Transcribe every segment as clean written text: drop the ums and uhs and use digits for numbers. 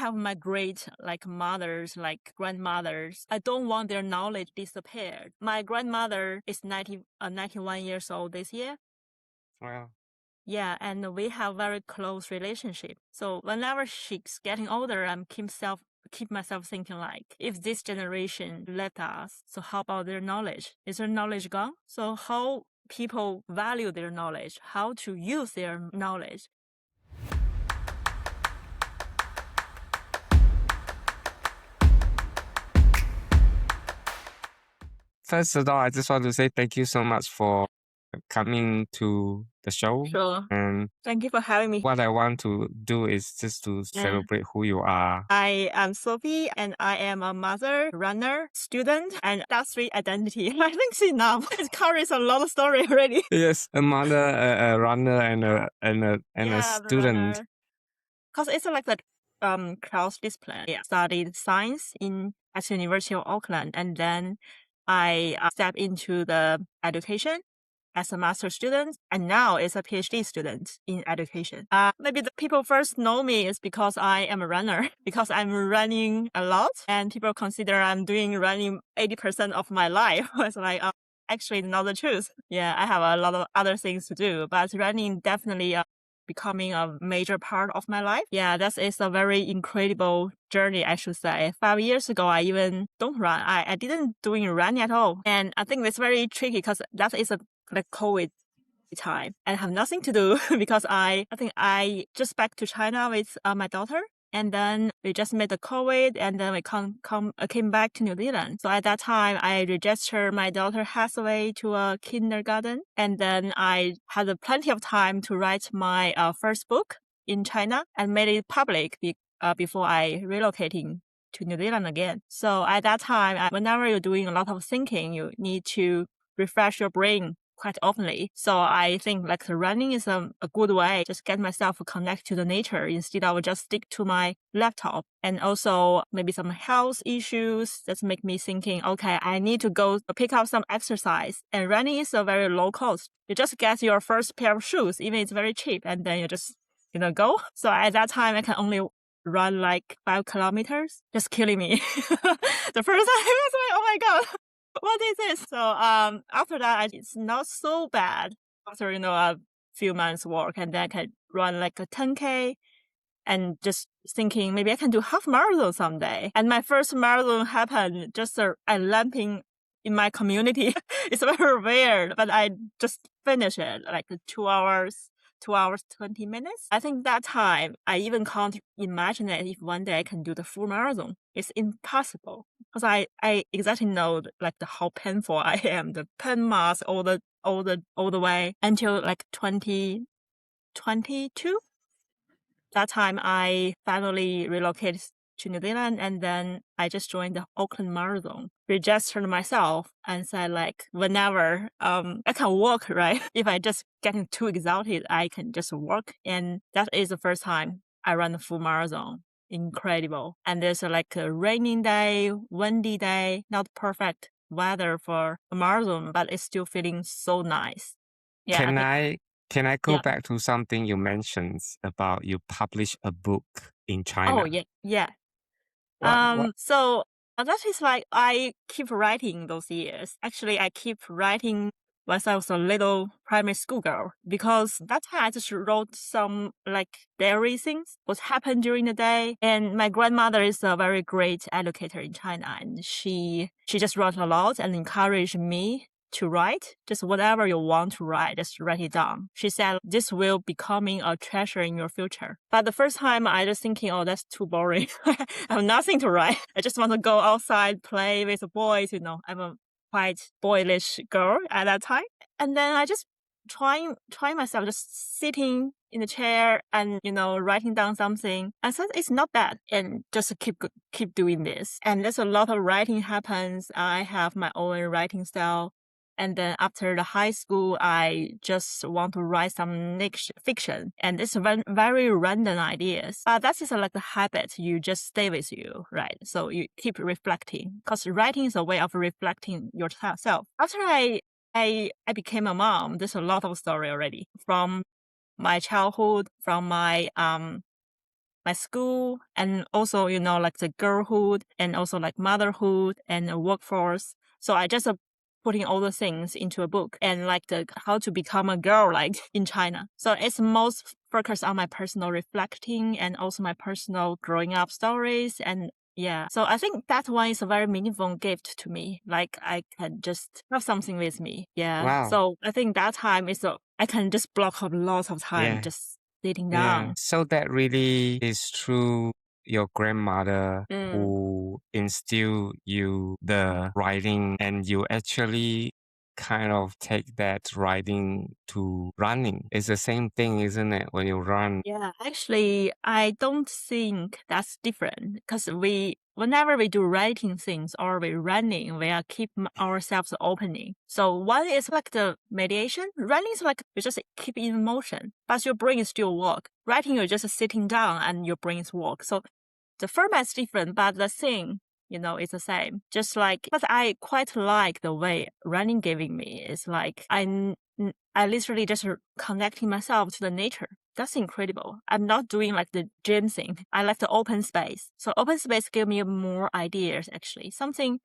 have my great mothers, like grandmothers. I don't want their knowledge disappeared. My grandmother is 91 years old this year. Wow. Yeah, and we have very close relationship. So whenever she's getting older, I'm keep myself thinking like, if this generation left us, so how about their knowledge? Is their knowledge gone? So how people value their knowledge, how to use their knowledge. First of all, I just want to say thank you so much for coming to the show. Sure. And Thank you for having me. what I want to do is just to celebrate who you are. I am Sophie, and I am a mother, runner, student, and that's three identity. I think it's enough. It covers a lot of story already. Yes, a mother, a runner, and a student. Because it's like the cross discipline. Yeah, studied science at University of Auckland, and then I stepped into the education as a master student, and now is a PhD student in education. Maybe the people first know me is because I am a runner, because I'm running a lot, and people consider I'm doing running 80% of my life. It's like, actually not the truth. Yeah, I have a lot of other things to do, but running definitely becoming a major part of my life. Yeah, that is a very incredible journey, I should say. 5 years ago, I even don't run. I didn't doing running at all. And I think it's very tricky because that is the COVID time and have nothing to do because I think I just back to China with my daughter. And then we just made the COVID, and then we came back to New Zealand. So at that time, I registered my daughter Hathaway to a kindergarten, and then I had plenty of time to write my first book in China and made it public before I relocating to New Zealand again. So at that time, whenever you're doing a lot of thinking, you need to refresh your brain quite oftenly. So I think like running is a good way, just get myself connect to the nature instead of just stick to my laptop. And also maybe some health issues that make me thinking, okay, I need to go pick up some exercise. And running is a very low cost. You just get your first pair of shoes, even it's very cheap, and then you just, go. So at that time, I can only run like 5 kilometers, just killing me. The first time I was like, oh my God, what is this? So after that, it's not so bad. After a few months work, and then I can run like a 10K, and just thinking maybe I can do half marathon someday. And my first marathon happened just a lamping in my community. It's very weird, but I just finished it like 2 hours. 2 hours, 20 minutes. I think that time, I even can't imagine it if one day I can do the full marathon. It's impossible. Because I exactly know like how painful I am, the pain mass all the way until like 2022. That time I finally relocated to New Zealand, and then I just joined the Auckland Marathon. Registered myself and said like whenever I can walk, right? If I just getting too exhausted, I can just walk. And that is the first time I run the full marathon. Incredible. And there's like a raining day, windy day, not perfect weather for a marathon, but it's still feeling so nice. Yeah, Can I go yeah. back to something you mentioned about you publish a book in China? Oh yeah. What? So that is like I keep writing those years. Actually, I keep writing once I was a little primary school girl, because that time I just wrote some like diary things, what happened during the day. And my grandmother is a very great educator in China, and she just wrote a lot and encouraged me to write. Just whatever you want to write, just write it down. She said, this will becoming a treasure in your future. But the first time I just thinking, oh, that's too boring. I have nothing to write. I just want to go outside, play with the boys. I'm a quite boyish girl at that time. And then I just trying myself, just sitting in the chair and, writing down something. I thought it's not bad, and just keep doing this. And there's a lot of writing happens. I have my own writing style. And then after the high school, I just want to write some fiction. And it's very random ideas. But that is like a habit. You just stay with you, right? So you keep reflecting, because writing is a way of reflecting yourself. After I became a mom, there's a lot of story already from my childhood, from my my school, and also, like the girlhood, and also like motherhood and the workforce. So I just putting all the things into a book, and like the how to become a girl like in China. So it's most focused on my personal reflecting and also my personal growing up stories. And yeah, so I think that one is a very meaningful gift to me. Like I can just have something with me. Yeah. Wow. So I think that time is I can just block up lots of time Yeah. just sitting Yeah. down. So that really is through your grandmother Mm. who instilled you the writing, and you actually kind of take that writing to running. It's the same thing, isn't it? When you run. Yeah, actually, I don't think that's different because whenever we do writing things or we running, we are keep ourselves opening. So one is like the mediation. Running is like you just keep in motion, but your brain is still work. Writing, you're just sitting down and your brain is work. So the format is different, but the thing, it's the same. Just like, but I quite like the way running giving me is like I literally just connecting myself to the nature. That's incredible. I'm not doing like the gym thing. I like the open space. So open space give me more ideas actually. Sometimes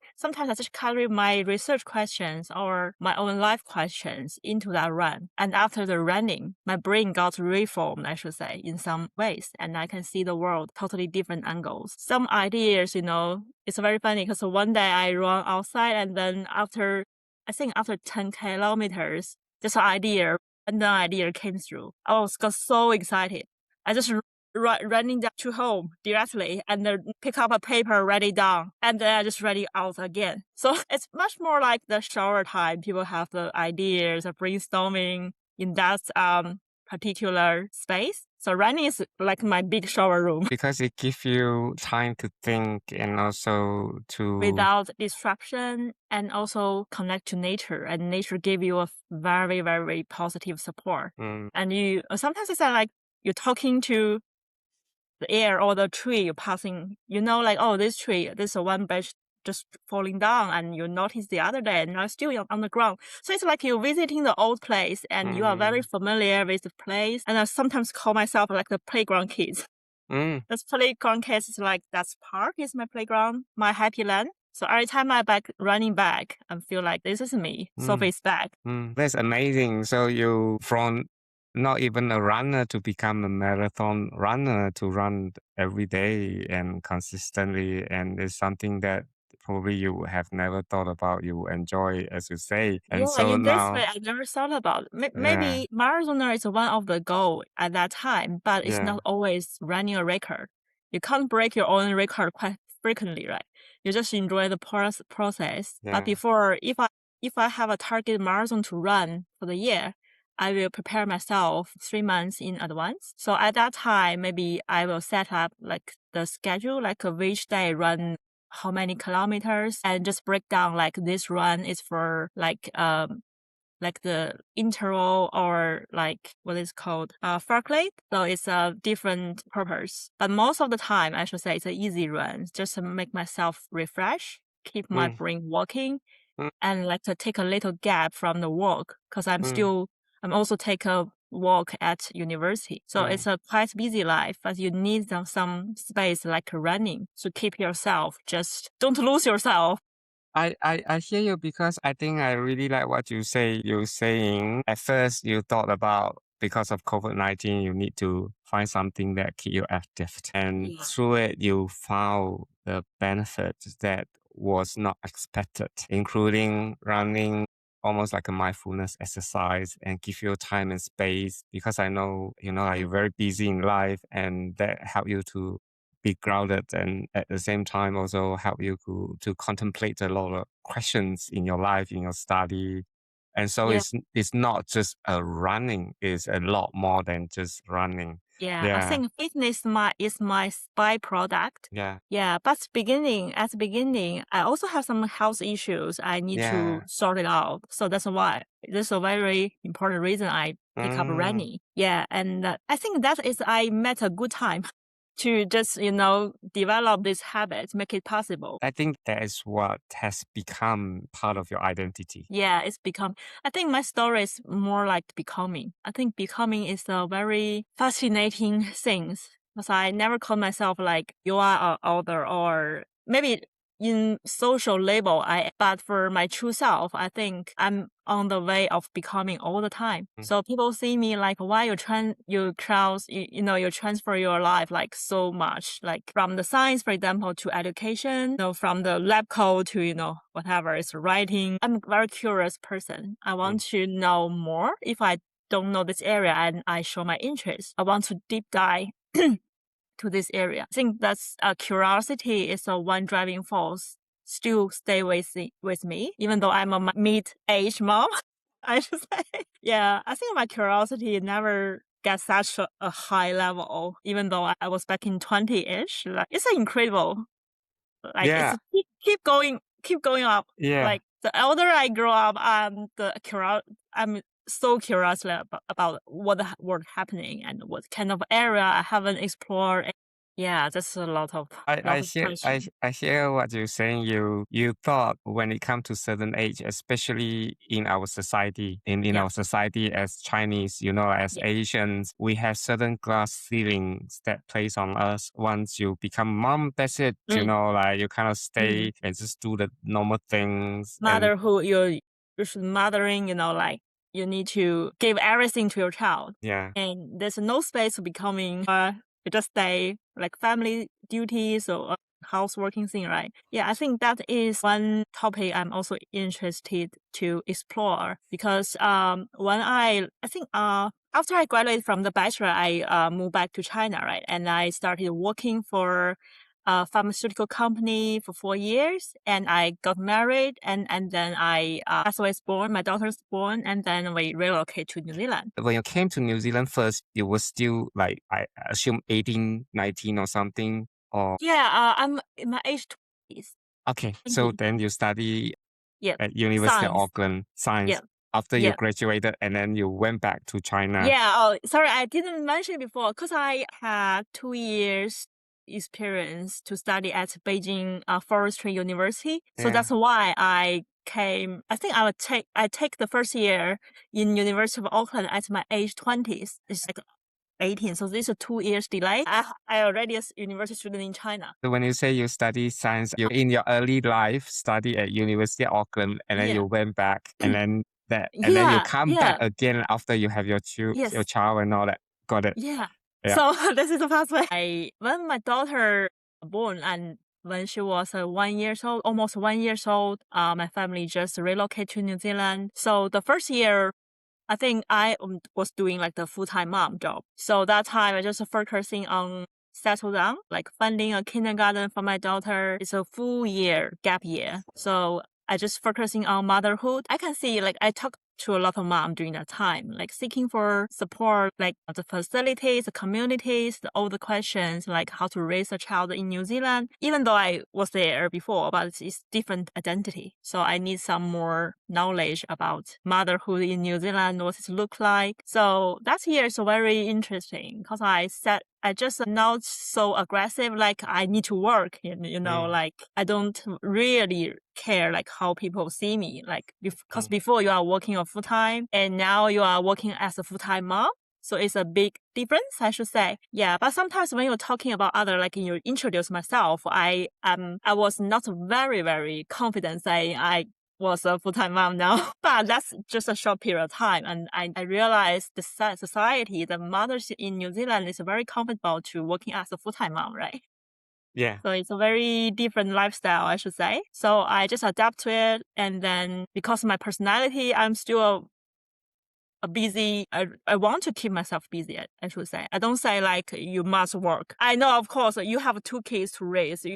I just carry my research questions or my own life questions into that run. And after the running, my brain got reformed, I should say, in some ways. And I can see the world totally different angles. Some ideas, it's very funny because one day I run outside and then I think after 10 kilometers, this idea, and the idea came through. Got so excited. I just running down to home directly and then pick up a paper, write it down, and then I just write it out again. So it's much more like the shower time. People have the ideas of brainstorming in that particular space. So running is like my big shower room. Because it gives you time to think and also to Without distraction, and also connect to nature, and nature give you a very, very positive support. And you sometimes it's like you're talking to the air or the tree you're passing, like, oh, this tree, this one branch just falling down, and you notice the other day and you're still on the ground. So it's like you're visiting the old place and you are very familiar with the place. And I sometimes call myself like the playground kids. This playground kids is like, that's park is my playground, my happy land. So every time I running back, I feel like this is me. Sophie's back. That's amazing. So you from not even a runner to become a marathon runner, to run every day and consistently, and it's something that probably you have never thought about you enjoy, as you say. And Yeah, so in this way, now, I never thought about. yeah, Maybe marathoner is one of the goal at that time, but it's yeah, not always running a record. You can't break your own record quite frequently, right? You just enjoy the process. But yeah. before, if I have a target marathon to run for the year, I will prepare myself 3 months in advance. So at that time, maybe I will set up like the schedule, like which day run how many kilometers, and just break down like this run is for like the interval, or like what is called fartlek. So it's a different purpose. But most of the time, I should say it's an easy run, just to make myself refresh, keep my brain working, Mm, and like to take a little gap from the work because mm, I'm also take a walk at university. So mm. it's a quite busy life, but you need some space like running to keep yourself, just don't lose yourself. I hear you, because I think I really like what you say. You're saying at first you thought about, because of COVID-19, you need to find something that keep you active. And Yeah. through it, you found the benefits that was not expected, including running almost like a mindfulness exercise and give you time and space, because I know, like you're very busy in life, and that help you to be grounded, and at the same time also help you to contemplate a lot of questions in your life, in your study. And so Yeah. it's not just a running, it's a lot more than just running. Yeah, I Yeah, think fitness is my byproduct. yeah, Yeah, but at the beginning, I also have some health issues I need to yeah. sort it out. So that's why this is a very important reason I pick up Mm. running. Yeah, and I think that is I met a good time to just develop this habit, make it possible. I think that is what has become part of your identity. Yeah, I think my story is more like becoming. I think becoming is a very fascinating thing because I never call myself like you are an elder or maybe in social label. But for my true self, I think I'm on the way of becoming all the time. Mm. So people see me like, why you transfer your life like so much, like from the science, for example, to education, from the lab code to, whatever is writing. I'm a very curious person. I want to know more. If I don't know this area and I show my interest, I want to deep dive to this area. I think that's curiosity is a one driving force still stay with me, even though I'm a mid-age mom. I should say, yeah, I think my curiosity never gets such a high level, even though I was back in 20-ish. Like, it's incredible. Like it's Yeah, keep going up. yeah. Like the elder I grow up, I'm so curious about what happening and what kind of area I haven't explored. Yeah, that's a lot of question. I hear what you're saying. You thought when it comes to certain age, especially in our society, in Yeah, our society as Chinese, as yeah, Asians, we have certain glass ceilings that place on us. Once you become mom, that's it. mm, Like you kind of mm. stay and just do the normal things. And Motherhood, you're mothering. Like you need to give everything to your child, yeah, and there's no space to becoming. You just stay like family duties or houseworking thing, right? Yeah, I think that is one topic I'm also interested to explore because when I think after I graduated from the bachelor, I moved back to China, right, and I started working for a pharmaceutical company for 4 years, and I got married, and then was born, my daughter's born, and then we relocate to New Zealand. when you came to New Zealand first, you were still like I assume 18, 19 or something. Or Yeah, I'm in my age 20s. okay, so 20. then you study Yep. at University of Science. Auckland science Yep. after you Yep. graduated, and then you went back to China. Yeah. Oh, sorry, I didn't mention before because I had 2 years experience to study at Beijing Forestry University. So Yeah. that's why I came. I think I take the first year in University of Auckland at my age 20s. It's like 18. So this is a 2 years delay. I already a university student in China. So when you say you study science, you in your early life study at University of Auckland, and then Yeah. you went back, and then you Yeah. come back Yeah. again after you have your Yes. child and all that. Got it. Yeah. Yeah. So this is the pathway. When my daughter born and when she was 1 years old, almost 1 years old, my family just relocated to New Zealand. So the first year, I think I was doing like the full-time mom job. So that time I just focusing on settle down, like funding a kindergarten for my daughter. It's a full year gap year. So I just focusing on motherhood. I can see like I talk to a lot of mom during that time, like seeking for support, like the facilities, the communities, all the questions, like how to raise a child in New Zealand. Even though I was there before, but it's different identity. So I need some more knowledge about motherhood in New Zealand, what it look like. So that year is very interesting because I just not so aggressive, like I need to work, Mm, like I don't really care like how people see me, like because mm. before you are working a full time and now you are working as a full time mom. So it's a big difference, I should say. Yeah, but sometimes when you're talking about other, like you introduce myself, I was not very, very confident saying I was a full-time mom now, but that's just a short period of time. And I realized the society, the mothers in New Zealand is very comfortable to working as a full-time mom, right? Yeah. So it's a very different lifestyle, I should say. So I just adapt to it. And then because of my personality, I'm still a busy, I want to keep myself busy, I should say. I don't say like you must work. I know, of course, you have 2 kids to raise.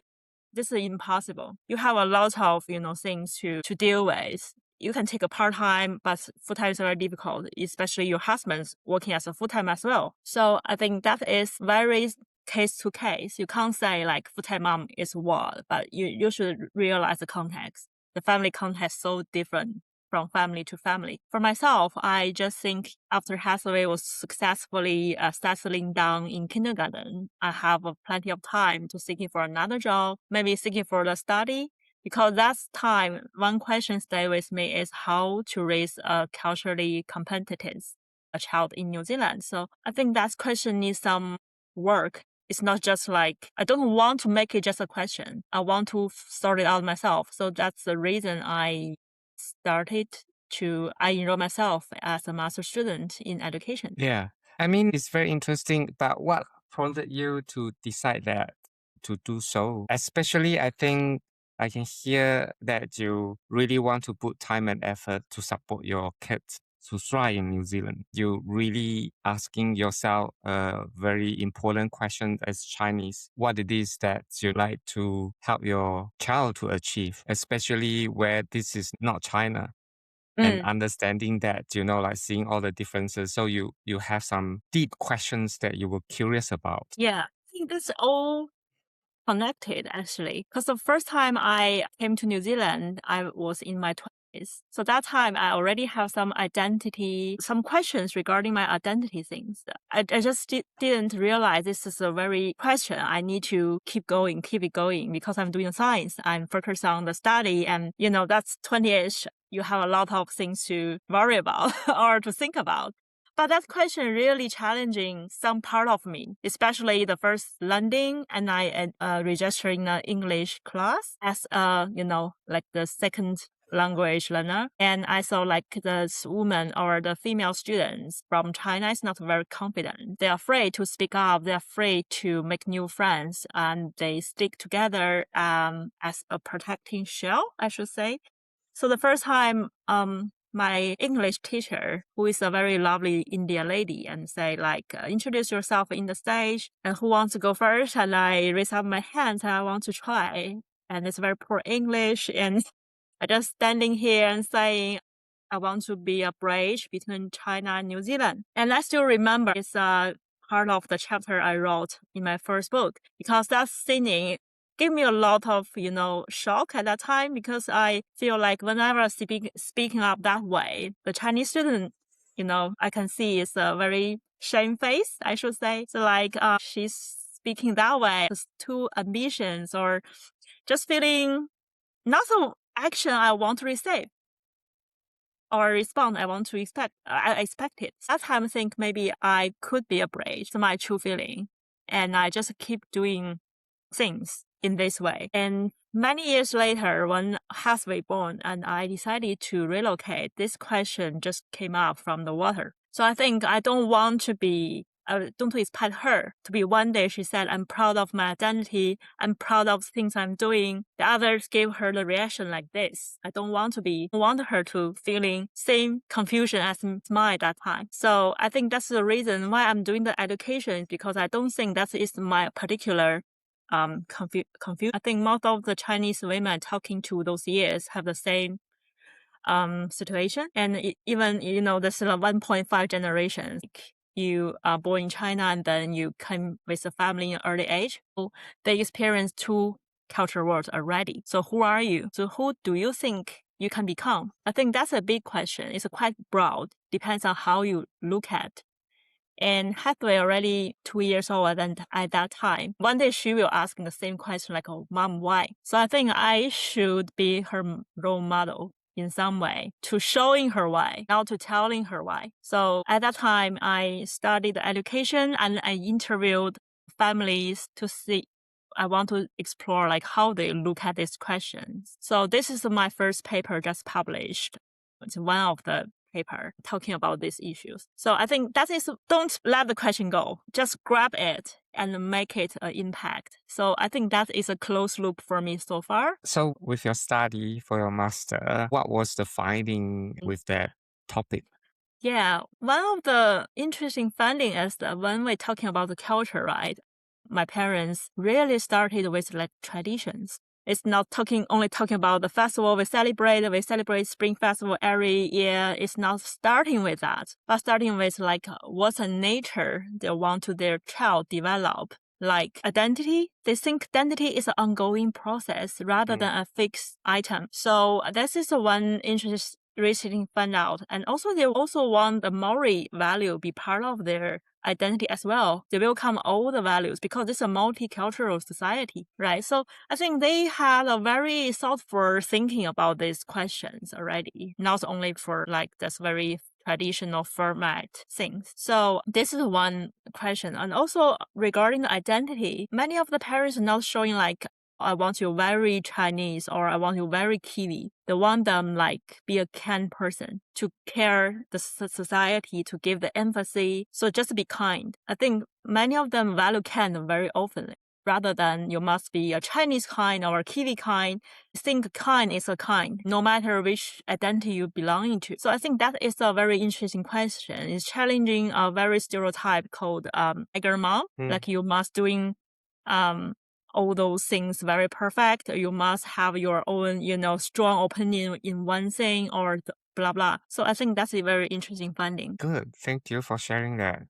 This is impossible. You have a lot of, things to deal with. You can take a part-time, but full-time is very difficult, especially your husband's working as a full-time as well. So I think that is very case to case. You can't say like full-time mom is what, but you should realize the context. The family context is so different from family to family. For myself, I just think after Hathaway was successfully settling down in kindergarten, I have plenty of time to seeking for another job, maybe seeking for the study. Because that's time, one question stay with me is how to raise a culturally competent a child in New Zealand. So I think that question needs some work It's not just like, I don't want to make it just a question. I want to sort it out myself. So that's the reason I enrolled myself as a master student in education. Yeah. I mean, it's very interesting, but what prompted you to decide that to do so? Especially, I think I can hear that you really want to put time and effort to support your kids to thrive in New Zealand. You really asking yourself a very important question as Chinese. What it is that you like to help your child to achieve, especially where this is not China and understanding that, like seeing all the differences. So you have some deep questions that you were curious about. Yeah, I think that's all connected actually. Because the first time I came to New Zealand, I was in my 20s. So that time I already have some questions regarding my identity things. I just didn't realize this is a very question. I need to keep it going because I'm doing science. I'm focused on the study and, that's 20ish. You have a lot of things to worry about or to think about. But that question really challenging some part of me, especially the first landing and I registered in an English class as like the second language learner. And I saw like this woman or the female students from China is not very confident. They're afraid to speak up. They're afraid to make new friends and they stick together as a protecting shell, I should say. So the first time, my English teacher, who is a very lovely Indian lady, and say like, introduce yourself in the stage and who wants to go first? And I raise up my hand and I want to try. And it's very poor English. And I just standing here and saying, I want to be a bridge between China and New Zealand. And I still remember it's a part of the chapter I wrote in my first book because that singing gave me a lot of, shock at that time because I feel like whenever I speaking up that way, the Chinese student, I can see it's a very shamefaced, I should say. So like, she's speaking that way, it's too ambitions or just feeling not so action I want to receive or respond I want to expect. I expect it. That time I think maybe I could be a brave. It's my true feeling. And I just keep doing things in this way. And many years later, when Hathaway born and I decided to relocate, this question just came up from the water. So I think I don't expect her to be one day she said, I'm proud of my identity. I'm proud of things I'm doing. The others gave her the reaction like this. I don't want her to feeling same confusion as mine at that time. So I think that's the reason why I'm doing the education is because I don't think that is my particular confused. I think most of the Chinese women talking to those years have the same situation. And even, there's 1.5 generations. You are born in China and then you came with a family in early age. So they experience two cultural worlds already. So who are you? So who do you think you can become? I think that's a big question. It's quite broad. Depends on how you look at. And Hathaway already 2 years old and at that time. One day she will ask the same question like, oh, Mom, why? So I think I should be her role model in some way to showing her why, not to telling her why. So at that time, I studied education and I interviewed families to see. I want to explore like how they look at these questions. So this is my first paper just published. It's one of the paper talking about these issues. So I think that is, don't let the question go. Just grab it and make it an impact. So I think that is a close loop for me so far. So with your study for your master, what was the finding with that topic? Yeah, one of the interesting finding is that when we're talking about the culture, right? My parents really started with like traditions. It's not only talking about the festival we celebrate Spring Festival every year. It's not starting with that, but starting with like what's a nature they want to their child develop. Like identity, they think identity is an ongoing process rather than a fixed item. So this is the one interesting find out. And also they also want the moral value be part of their identity as well. They welcome all the values because it's a multicultural society, right? So I think they had a very thoughtful thinking about these questions already, not only for like this very traditional format things. So this is one question. And also regarding the identity, many of the parents are not showing like, I want you very Chinese or I want you very Kiwi. They want them like be a kind person to care the society, to give the empathy. So just be kind. I think many of them value kind very often rather than you must be a Chinese kind or a Kiwi kind. Think kind is a kind, no matter which identity you belong to. So I think that is a very interesting question. It's challenging a very stereotype called tiger mom. Like you must doing all those things very perfect. You must have your own, strong opinion in one thing or blah, blah. So I think that's a very interesting finding. Good. Thank you for sharing that.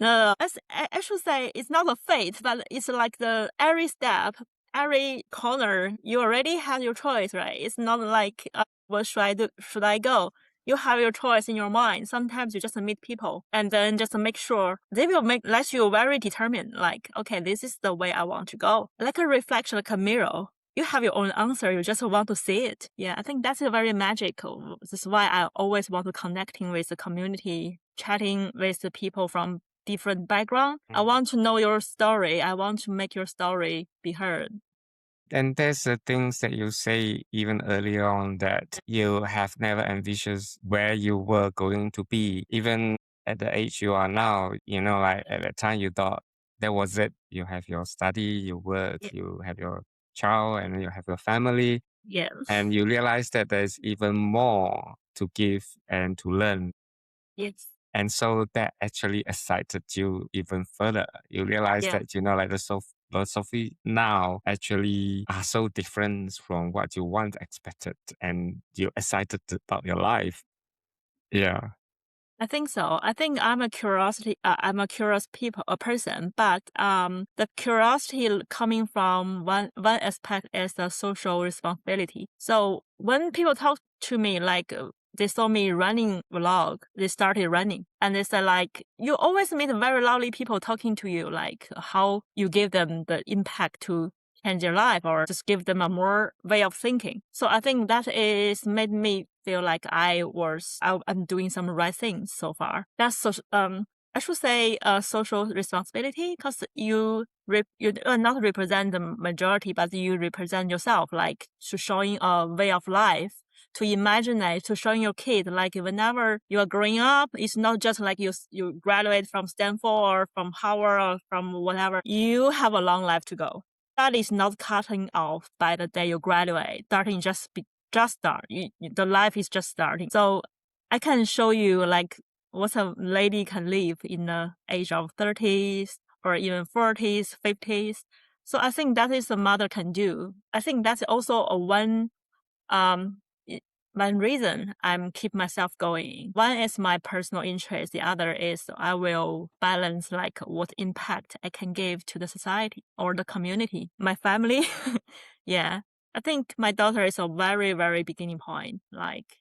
No, I should say it's not a fate, but it's like the every step, every corner, you already have your choice, right? It's not like, what should I do? Should I go? You have your choice in your mind. Sometimes you just meet people and then just make sure they will let you very determined. Like, okay, this is the way I want to go. Like a reflection, like a mirror. You have your own answer. You just want to see it. Yeah, I think that's very magical. This is why I always want to connecting with the community, chatting with the people from different background. I want to know your story. I want to make your story be heard. And there's the things that you say even earlier on that you have never envisioned where you were going to be. Even at the age you are now, like at the time you thought that was it. You have your study, you work, you have your child, and you have your family. Yes. And you realize that there's even more to give and to learn. Yes. And so that actually excited you even further. You realize that, like the Sophie now actually are so different from what you once expected, and you're excited about your life. Yeah. I think so. I think I'm a curious person, but the curiosity coming from one aspect is the social responsibility. So when people talk to me, like they saw me running vlog, they started running, and they said like, you always meet very lovely people talking to you, like how you give them the impact to change their life or just give them a more way of thinking. So I think that is made me feel like I'm doing some right things so far. That's I should say social responsibility, because you not represent the majority, but you represent yourself, like to showing a way of life, to imagine it, to showing your kid, like whenever you are growing up, it's not just like you graduate from Stanford or from Harvard or from whatever. You have a long life to go. That is not cutting off by the day you graduate. Starting just start. The life is just starting. So I can show you like what a lady can live in the age of 30s or even 40s, 50s. So I think that is a mother can do. I think that's also one reason I'm keep myself going. One is my personal interest. The other is I will balance like what impact I can give to the society or the community, my family. Yeah. I think my daughter is a very, very beginning point. Like,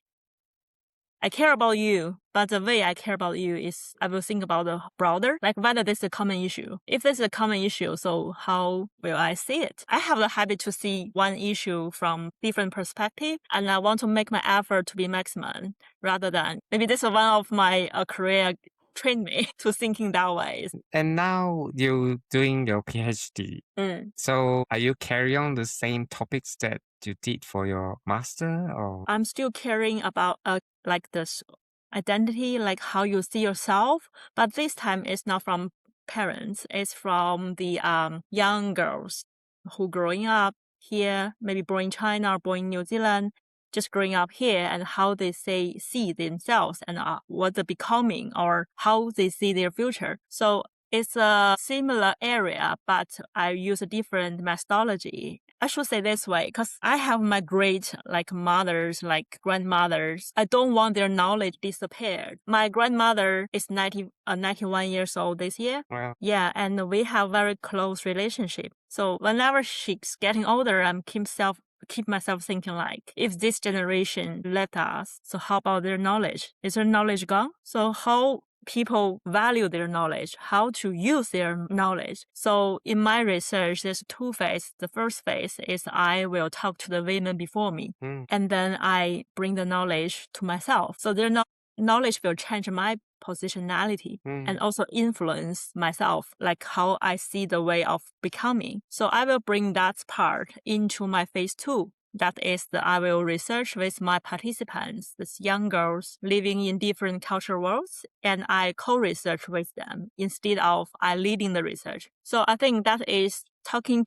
I care about you, but the way I care about you is I will think about the broader, like whether this is a common issue. If this is a common issue, so how will I see it? I have the habit to see one issue from different perspective, and I want to make my effort to be maximum rather than maybe this is one of my career trained me to thinking that way. And now you're doing your PhD. So are you carrying on the same topics that you did for your master, or? I'm still caring about like this identity, like how you see yourself, but this time it's not from parents, it's from the young girls who growing up here, maybe born in China or born in New Zealand, just growing up here, and how they see themselves and what they're becoming or how they see their future. So it's a similar area, but I use a different methodology. I should say this way, because I have my great mothers, like grandmothers. I don't want their knowledge disappeared. My grandmother is 91 years old this year. Wow. Yeah, and we have very close relationship. So whenever she's getting older, I'm keep myself thinking like, if this generation left us, so how about their knowledge? Is their knowledge gone? So how people value their knowledge, how to use their knowledge. So in my research, there's two phases. The first phase is I will talk to the women before me, and then I bring the knowledge to myself. So they're not knowledge will change my positionality and also influence myself, like how I see the way of becoming. So I will bring that part into my phase 2. That is, I will research with my participants, these young girls living in different cultural worlds, and I co-research with them instead of I leading the research. So I think that is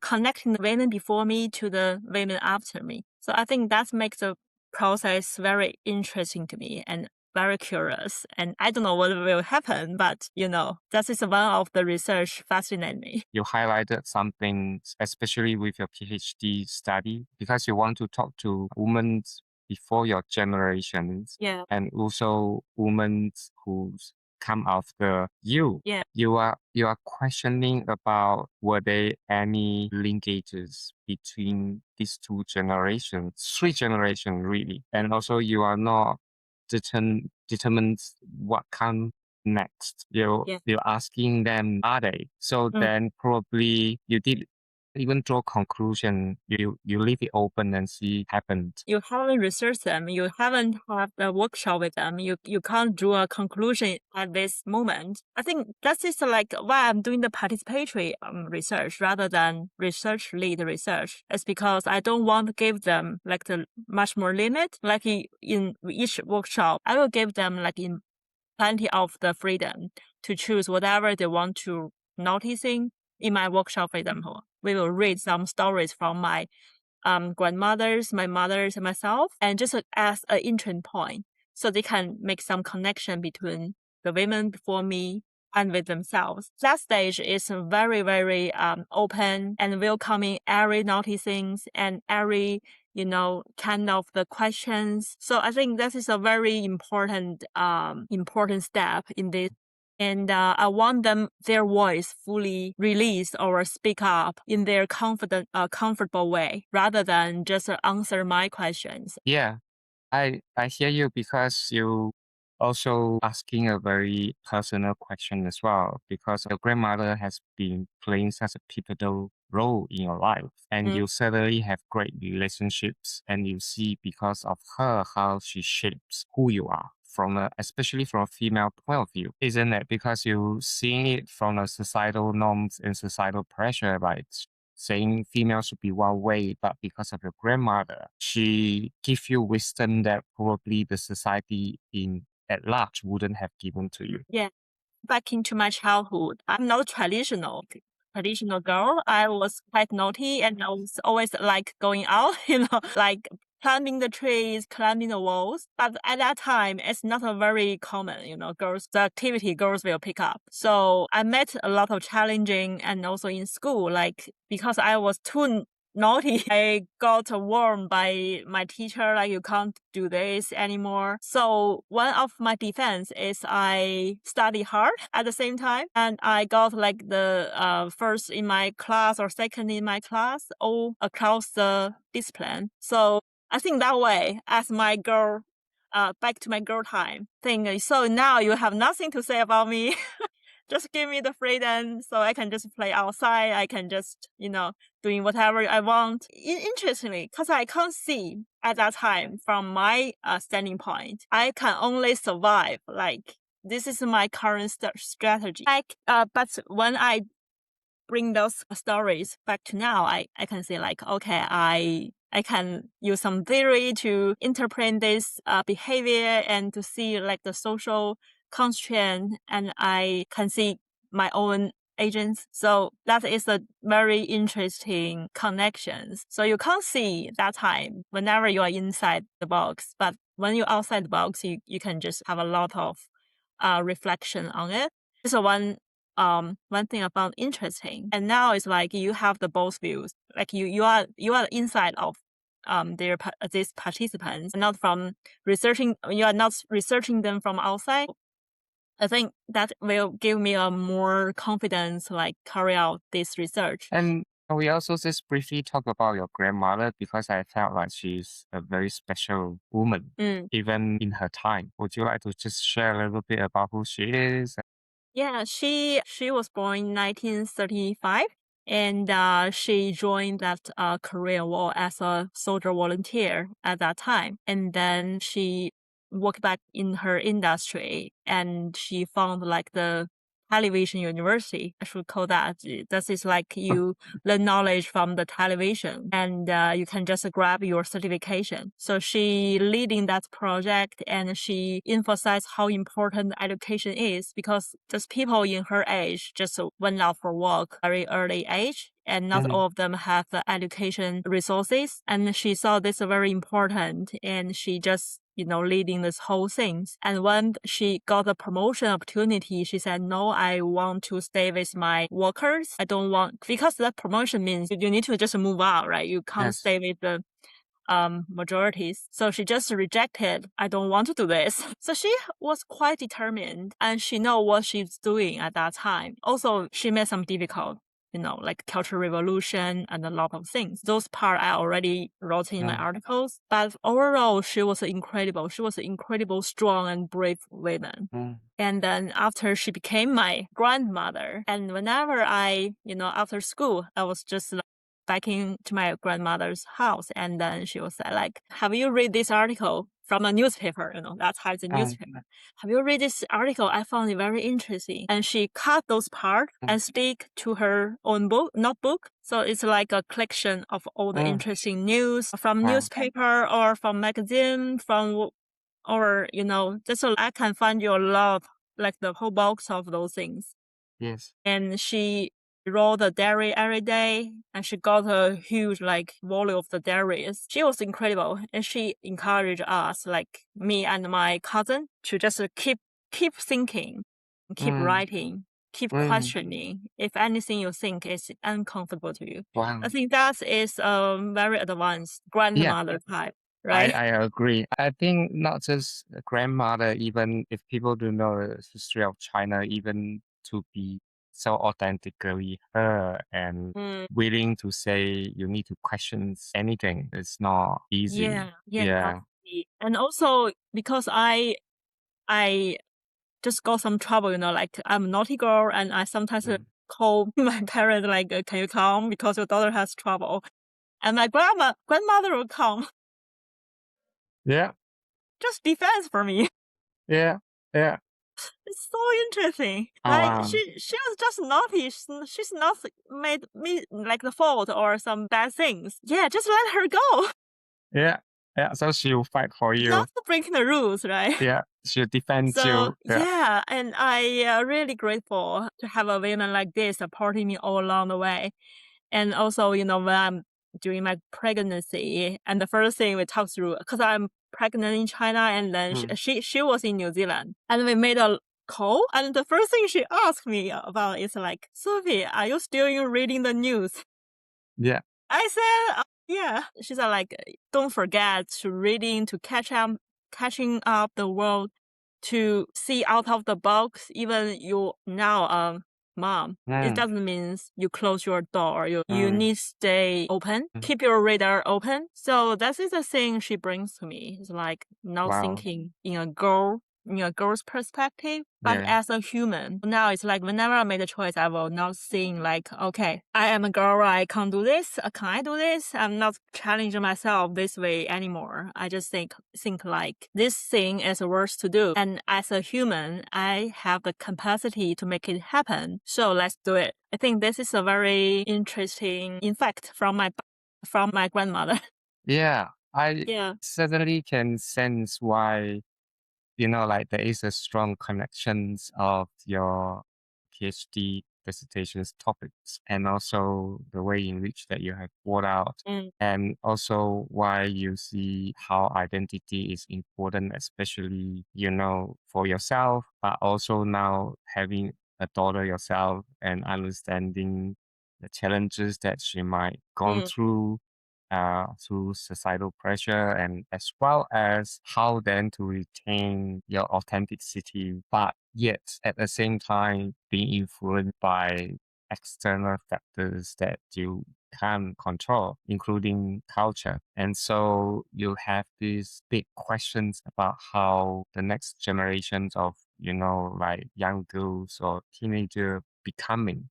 connecting the women before me to the women after me. So I think that makes the process very interesting to me and very curious. And I don't know what will happen, but that is one of the research fascinating me. You highlighted something, especially with your PhD study, because you want to talk to women before your generations Yeah. and also women who's come after you. Yeah. You are questioning about were there any linkages between these 2 generations, 3 generations really, and also you are not determined what come next. You're asking them, are they? So then probably you did even draw conclusion. You leave it open and see happened. You haven't researched them. You haven't had a workshop with them. You can't draw a conclusion at this moment. I think that is like why I'm doing the participatory research rather than research lead research. It's because I don't want to give them like the much more limit. Like in each workshop, I will give them like in plenty of the freedom to choose whatever they want to noticing. In my workshop, for example, we will read some stories from my grandmothers, my mothers, and myself, and just as an entry point, so they can make some connection between the women before me and with themselves. That stage is very, very open and welcoming every noticing and every kind of the questions. So I think that is a very important step in this. And I want their voice fully released or speak up in their comfortable way, rather than just answer my questions. Yeah, I hear you because you also asking a very personal question as well, because your grandmother has been playing such a pivotal role in your life, and you certainly have great relationships, and you see because of her how she shapes who you are especially from a female point of view, isn't it? Because you seeing it from the societal norms and societal pressure, right? Saying females should be one way, but because of your grandmother, she give you wisdom that probably the society at large wouldn't have given to you. Yeah. Back into my childhood, I'm not traditional girl. I was quite naughty and I was always like going out, like climbing the trees, climbing the walls. But at that time, it's not a very common, the activity girls will pick up. So I met a lot of challenging, and also in school, like because I was too naughty, I got warned by my teacher, like, you can't do this anymore. So one of my defense is I study hard at the same time, and I got like the first in my class or second in my class all across the discipline. So I think that way, as my girl, back to my girl time thing. So now you have nothing to say about me. Just give me the freedom so I can just play outside. I can just, doing whatever I want. Interestingly, because I can't see at that time from my standing point, I can only survive. Like, this is my current strategy. But when I bring those stories back to now, I can say like, okay, I can use some theory to interpret this behavior and to see like the social constraint, and I can see my own agents. So that is a very interesting connections. So you can't see that time whenever you are inside the box, but when you're outside the box, you can just have a lot of reflection on it. So one thing about interesting, and now it's like you have the both views. Like you are inside of these participants, not from researching. You are not researching them from outside. I think that will give me a more confidence, like carry out this research. And we also just briefly talk about your grandmother because I felt like she's a very special woman, even in her time. Would you like to just share a little bit about who she is? Yeah, she was born in 1935, and she joined that Korean War as a soldier volunteer at that time. And then she work back in her industry, and she found like the television university. I should call that. That is like you learn knowledge from the television, and you can just grab your certification. So she leading that project, and she emphasized how important education is, because just people in her age just went out for work very early age, and not Mhm. all of them have the education resources. And she saw this very important, and she just leading this whole things. And when she got a promotion opportunity, she said, no, I want to stay with my workers. I don't want, because that promotion means you need to just move out, right? You can't Yes. stay with the majorities. So she just rejected, I don't want to do this. So she was quite determined, and she know what she's doing at that time. Also, she made some difficult, like Cultural Revolution and a lot of things. Those part I already wrote in my Mm, articles. But overall, she was incredible. She was an incredible, strong and brave woman. mm, And then after she became my grandmother, and whenever after school, I was just back into my grandmother's house, and then she was like, have you read this article from a newspaper? That's how it's a mm, newspaper. Have you read this article? I found it very interesting. And she cut those parts mm, and stick to her own notebook. So it's like a collection of all the mm. interesting news from Wow. newspaper or from magazine, or just so I can find you a lot, like the whole box of those things. Yes. And she rolled the dairy every day, and she got a huge like volume of the dairies. She was incredible, and she encouraged us, like me and my cousin, to just keep thinking, keep Mm, writing, keep mm. questioning if anything you think is uncomfortable to you. I Wow. think that is very advanced Yeah, grandmother type, I, right? I agree. I think not just a grandmother, even if people do know the history of China, even to be so authentically her and Mm. willing to say you need to question anything, it's not easy. Yeah, Yeah. definitely. And also because I just got some trouble, like I'm a naughty girl, and I sometimes Mm. call my parents like, can you come because your daughter has trouble? And my grandmother will come, Yeah. just defense for me. Yeah. Yeah. It's so interesting. Oh, Like wow. she was just naughty. She's not made me like the fault or some bad things. Yeah, just let her go. Yeah. Yeah. So she'll fight for Not you. breaking the rules, right? Yeah. She'll defend So you. Yeah. yeah, and I really grateful to have a woman like this supporting me all along the way. And also, when I'm during my pregnancy, and the first thing we talked through, because I'm pregnant in China, and then Mm. she was in New Zealand, and we made a call, and the first thing she asked me about is like, Sophie, are you still reading the news? Yeah. I said, yeah. She said like, don't forget to reading, to catching up the world, to see out of the box. Even you now, mom, it Mm. doesn't mean you close your door. You Mm. need to stay open, Mm. keep your radar open. So that is the thing she brings to me. It's like not Wow. thinking in a girl's perspective, but Yeah. as a human. Now it's like whenever I make a choice, I will not think like, okay, I am a girl, I can't do this. Can I do this? I'm not challenging myself this way anymore. I just think like this thing is worth to do. And as a human, I have the capacity to make it happen. So let's do it. I think this is a very interesting, in fact, from my grandmother. Yeah. I Yeah. certainly can sense why, like there is a strong connections of your PhD dissertation's topics and also the way in which that you have brought out Mm, and also why you see how identity is important, especially, for yourself, but also now having a daughter yourself and understanding the challenges that she might gone mm, through societal pressure and as well as how then to retain your authenticity, but yet at the same time being influenced by external factors that you can't control, including culture. And so you have these big questions about how the next generations of, like young girls or teenager becoming.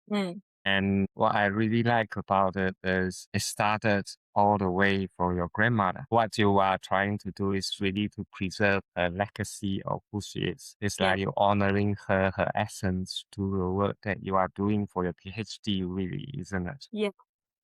mm, And what I really like about it is it started all the way for your grandmother. What you are trying to do is really to preserve her legacy of who she is. It's Yeah. like you're honoring her essence to the work that you are doing for your PhD, really, isn't it? Yeah.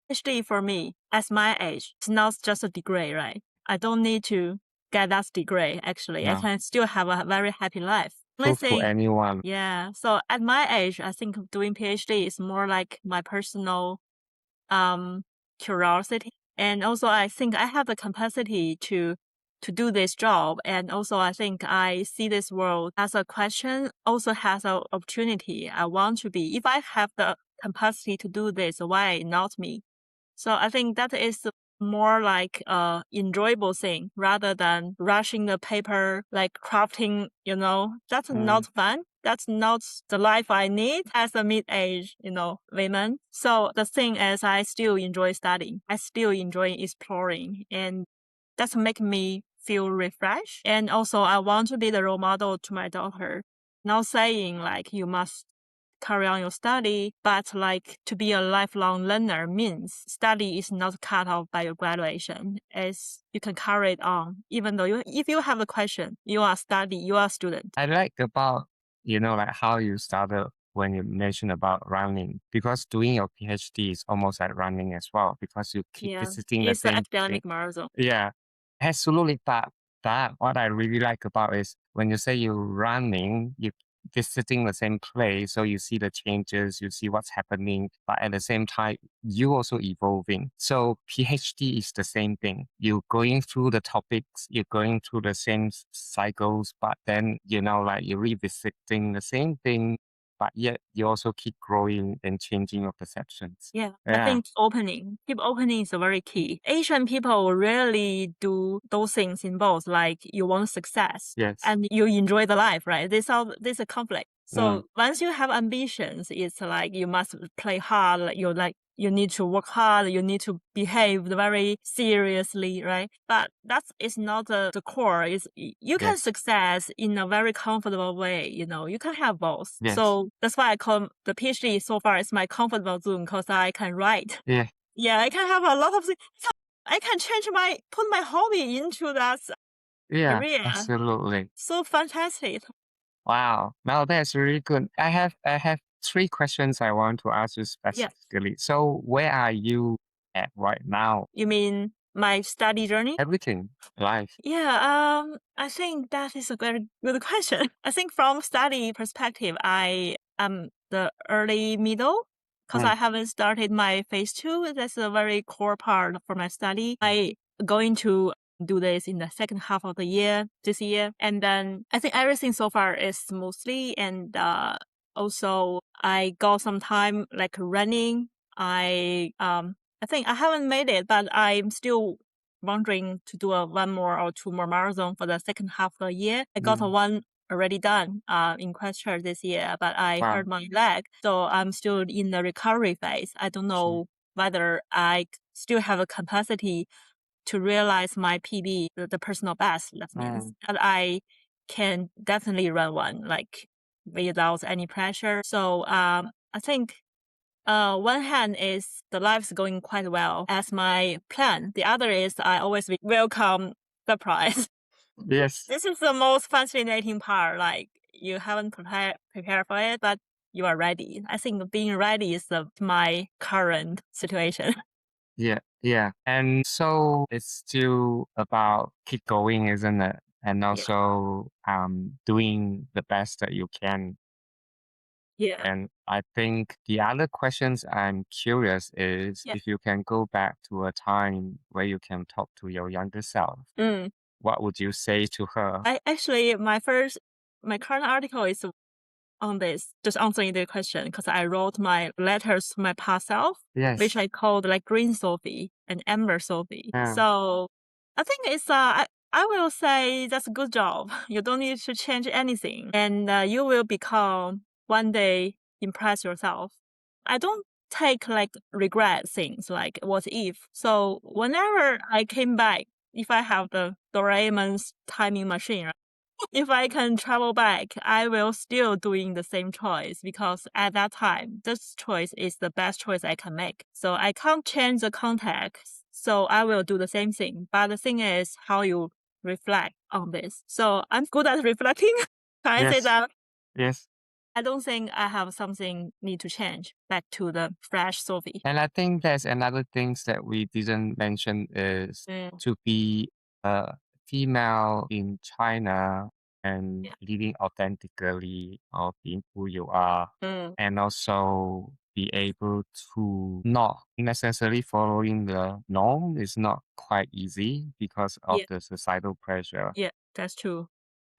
PhD for me, as my age, it's not just a degree, right? I don't need to get that degree, actually. I No. can still have a very happy life. Only Proof to thing, anyone. yeah. So at my age, I think doing PhD is more like my personal um curiosity. And also I think I have the capacity to do this job. And also I think I see this world as a question, also has an opportunity. I want to be, if I have the capacity to do this, why not me? So I think that is more like a enjoyable thing rather than rushing the paper, like crafting, that's not fun. That's not the life I need as a mid-age, woman. So the thing is I still enjoy studying. I still enjoy exploring, and that's make me feel refreshed. And also I want to be the role model to my daughter. Not saying like you must carry on your study, but like to be a lifelong learner means study is not cut off by your graduation. As you can carry it on, even though if you have a question, you are a student. I like about, like how you started when you mentioned about running, because doing your PhD is almost like running as well, because you keep Yeah, visiting the it's an same thing. academic marathon. Yeah, absolutely. But that what I really like about is when you say you're running, you visiting the same place, so you see the changes, you see what's happening, but at the same time, you also evolving. So PhD is the same thing. You're going through the topics, you're going through the same cycles, but then like you're revisiting the same thing, but yet you also keep growing and changing your perceptions. Yeah, I Yeah. think keep opening is very key. Asian people rarely do those things in both, like you want success Yes. and you enjoy the life, right? This a conflict. Mm. So once you have ambitions, it's like you must play hard. You need to work hard. You need to behave very seriously, right? But that is not the core. You can Yes. success in a very comfortable way. You can have both. Yes. So that's why I call the PhD so far is my comfortable zone because I can write. Yeah. Yeah, I can have a lot of things. I can put my hobby into that Yeah, area. absolutely. So fantastic. Wow. Now that's really good. I have three questions I want to ask you Yeah. specifically. So where are you at right now? You mean my study journey? Everything, life. Yeah, I think that is a very good question. I think from study perspective, I am the early middle because Mm. I haven't started my phase two. That's a very core part for my study. I going to do this in the second half of the year, this year. And then I think everything so far is smoothly. And also I got some time like running. I think I haven't made it, but I'm still wondering to do one more or two more marathon for the second half of the year. I got a one already done in Christchurch this year, but I Wow. hurt my leg, so I'm still in the recovery phase. I don't know whether I still have a capacity to realize my PB, the personal best. That means that I can definitely run one like without any pressure. So I think one hand is the life's going quite well as my plan. The other is I always welcome surprise. Yes. This is the most fascinating part. Like you haven't prepared for it, but you are ready. I think being ready is my current situation. Yeah. Yeah. And so it's still about keep going, isn't it? And Yeah. also doing the best that you can. Yeah. And I think the other questions I'm curious is Yeah. if you can go back to a time where you can talk to your younger self, Mm. what would you say to her? I actually my current article is on this, just answering the question, because I wrote my letters to my past self, which Yes. I called like Green Sophie and Amber Sophie. Yeah. So I think it's I will say that's a good job. You don't need to change anything, and you will become one day impress yourself. I don't take like regret things like what if. So whenever I came back, if I have the Doraemon's timing machine, if I can travel back, I will still doing the same choice because at that time, this choice is the best choice I can make. So I can't change the context. So I will do the same thing. But the thing is how you reflect on this. So I'm good at reflecting. Can I say Yes. that? Yes. I don't think I have something need to change back to the fresh Sophie. And I think there's another things that we didn't mention is Mm. to be a female in China and Yeah. living authentically or being who you are, Mm. and also be able to not necessarily following the norm is not quite easy because of Yeah. the societal pressure. Yeah, that's true.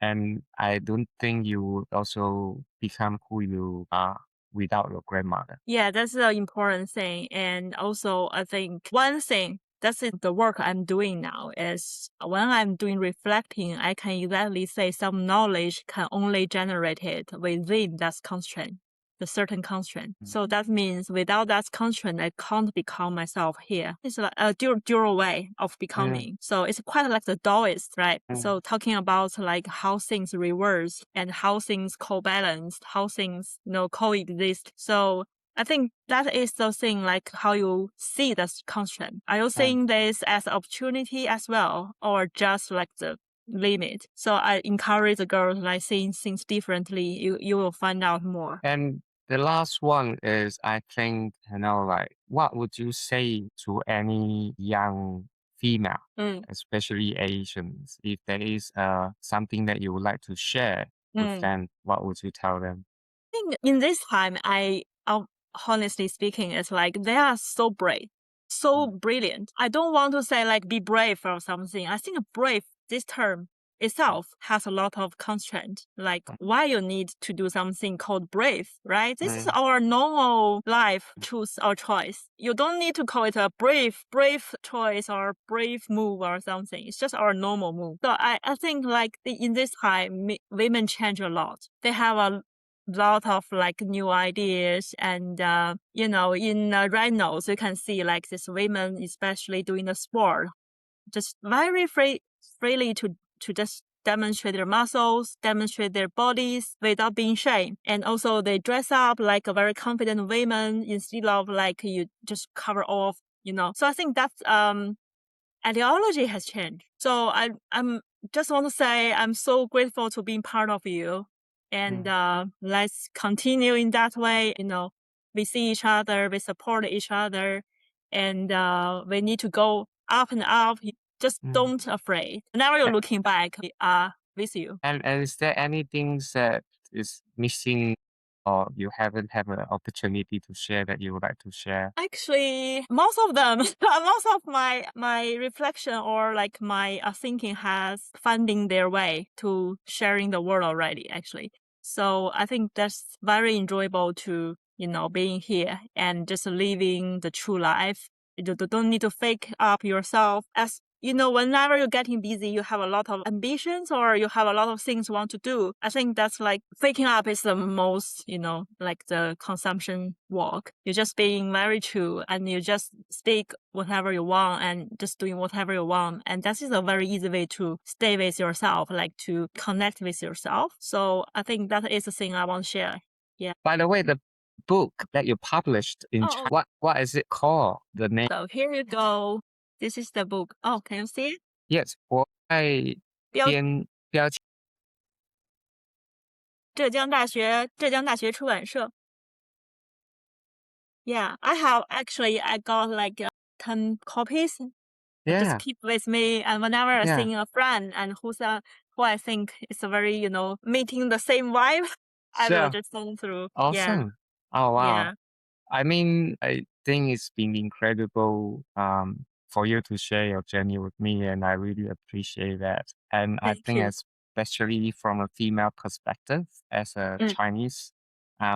And I don't think you would also become who you are without your grandmother. Yeah, that's the important thing. And also, I think one thing that's the work I'm doing now is when I'm doing reflecting, I can exactly say some knowledge can only generate it within that constraint, the certain constraint. So that means without that constraint, I can't become myself here. It's like a dual way of becoming. So it's quite like the Taoist, right? So talking about like how things reverse and how things co-balance, how things, coexist. So I think that is the thing, like how you see this constraint. Are you seeing this as opportunity as well, or just like the limit? So I encourage the girls like seeing things differently. You will find out more. And the last one is, I think, like, what would you say to any young female, especially Asians, if there is something that you would like to share with them, what would you tell them? I think in this time, honestly speaking, it's like they are so brave, so brilliant. I don't want to say like be brave or something. I think brave, this term itself has a lot of constraint, like why you need to do something called brave, right? This is our normal life choose or choice. You don't need to call it a brave choice or brave move or something. It's just our normal move. So I think like in this time, women change a lot. They have a lot of like new ideas and in right now, so you can see like this women especially doing the sport just very freely to just demonstrate their muscles, demonstrate their bodies without being shamed. And also they dress up like a very confident women instead of like you just cover off, So I think that's ideology has changed. So I'm just want to say I'm so grateful to being part of you. And let's continue in that way. We see each other, we support each other, and we need to go up and up. Just don't afraid. Whenever you're looking back, we are with you. And is there anything that is missing or you haven't had an opportunity to share that you would like to share? Actually, most of them, most of my reflection or like my thinking has finding their way to sharing the world already, actually. So I think that's very enjoyable to, being here and just living the true life. You don't need to fake up yourself. As whenever you're getting busy, you have a lot of ambitions or you have a lot of things you want to do. I think that's like faking up is the most, like the consumption walk. You're just being very true and you just speak whatever you want and just doing whatever you want. And that is a very easy way to stay with yourself, like to connect with yourself. So I think that is the thing I want to share. Yeah. By the way, the book that you published in China, what is it called? The name? So here you go. This is the book. Oh, can you see it? Yes, 国外编标浙江大学出版社. Yeah, I got like 10 copies. I just Yeah, keep with me, and whenever I yeah, see a friend and who I think is a very, meeting the same vibe, I will sure. just send through. Yeah, Awesome. Oh, wow. yeah. I mean, I think it's been incredible for you to share your journey with me, and I really appreciate that. And I Thank think, you. especially from a female perspective, as a Chinese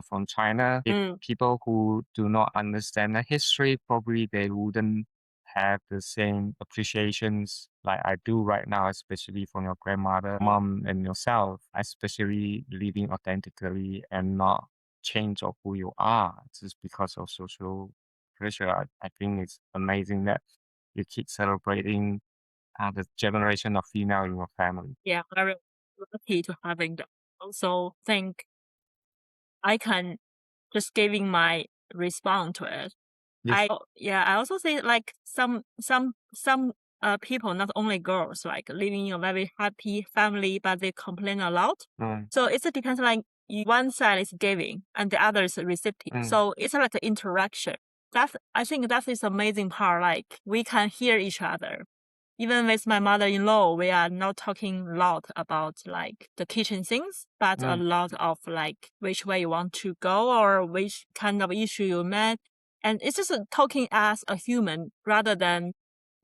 from China, if people who do not understand the history, probably they wouldn't have the same appreciations like I do right now, especially from your grandmother, mom, and yourself, especially living authentically and not change of who you are just because of social pressure. I think it's amazing that you keep celebrating the generation of female in your family. Yeah, very lucky to having them. Also think I can just giving my response to it. Yes. Yeah, I also say like some people, not only girls, like living in a very happy family, but they complain a lot. Mm, So it depends like one side is giving and the other is receiving. mm, So it's like an interaction. I think that is amazing part. Like we can hear each other. Even with my mother-in-law, we are not talking a lot about like the kitchen things, but a mm. lot of like which way you want to go or which kind of issue you met. And it's just talking as a human rather than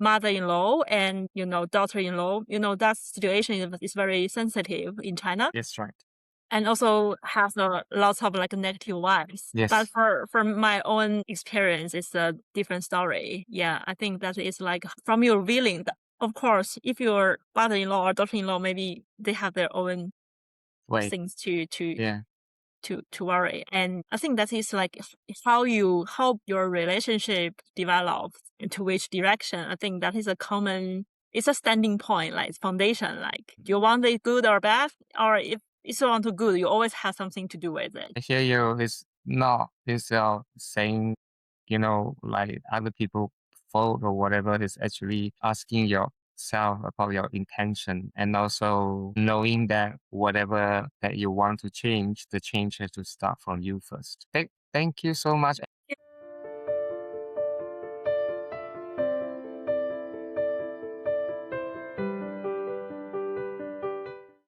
mother-in-law and, daughter-in-law. That situation is very sensitive in China Yes, right. and also has lots of like negative vibes. But Yes. for my own experience, it's a different story. Yeah, I think that is like from your feeling. Of course, if your father-in-law or daughter-in-law, maybe they have their own Wait. things Yeah. to worry. And I think that is like how your relationship develops into which direction. I think that is it's a standing point, like foundation. Like, do you want it good or bad? Or if you want to good, you always have something to do with it. I hear you. It's not, it's saying, like other people fault or whatever. It's actually asking yourself about your intention and also knowing that whatever that you want to change, the change has to start from you first. Thank you so much.